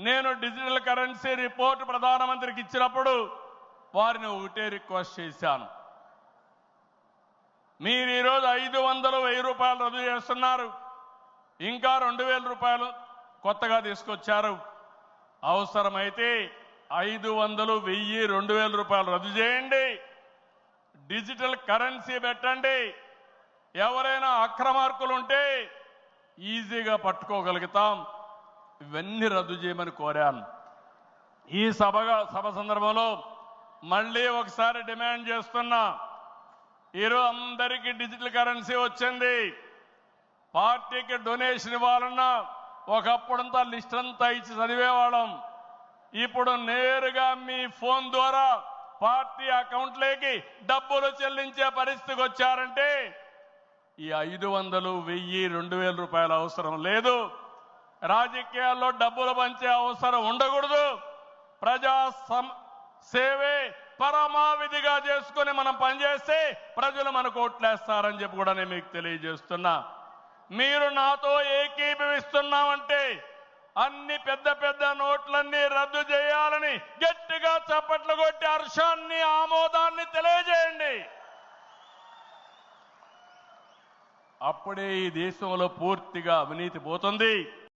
నేను digital currency report ప్రధానమంత్రికి ఇచ్చినప్పుడు వారిని ఒకటే రిక్వెస్ట్ చేశాను. మీరు ఈరోజు 500, 1000 రూపాయలు రద్దు చేస్తున్నారు. ఇంకా 2000 రూపాయలు కొత్తగా తీసుకొచ్చారు. అవసరమైతే 500, 1000, 2000 రూపాయలు రద్దు చేయండి. డిజిటల్ కరెన్సీ పెట్టండి. ఎవరైనా అక్రమార్కులు ఉంటే ఈజీగా పట్టుకోగలుగుతాం. ఇవన్నీ రద్దు చేయమని కోరాను. ఈ సభ సందర్భంలో మళ్ళీ ఒకసారి డిమాండ్ చేస్తున్నా. ఈరోజు అందరికీ డిజిటల్ కరెన్సీ వచ్చింది. పార్టీకి డొనేషన్ ఇవ్వాలన్నా ఒకప్పుడంతా లిస్ట్ అంతా ఇచ్చి చదివేవాళ్ళం. ఇప్పుడు నేరుగా మీ ఫోన్ ద్వారా పార్టీ అకౌంట్లోకి డబ్బులు చెల్లించే పరిస్థితికి వచ్చారంటే ఈ 500, 1000, 2000 రూపాయల అవసరం లేదు. రాజకీయాల్లో డబ్బులు పంచే అవసరం ఉండకూడదు. ప్రజా సేవే పరమావిధిగా చేసుకుని మనం పనిచేస్తే ప్రజలు మనకు ఓట్లేస్తారని చెప్పి కూడా నేను మీకు తెలియజేస్తున్నా. మీరు నాతో ఏకీభవిస్తున్నామంటే అన్ని పెద్ద పెద్ద నోట్లన్నీ రద్దు చేయాలని గట్టిగా చప్పట్లు కొట్టి హర్షాన్ని, ఆమోదాన్ని తెలియజేయండి. అప్పుడే ఈ దేశంలో పూర్తిగా అవినీతి పోతుంది.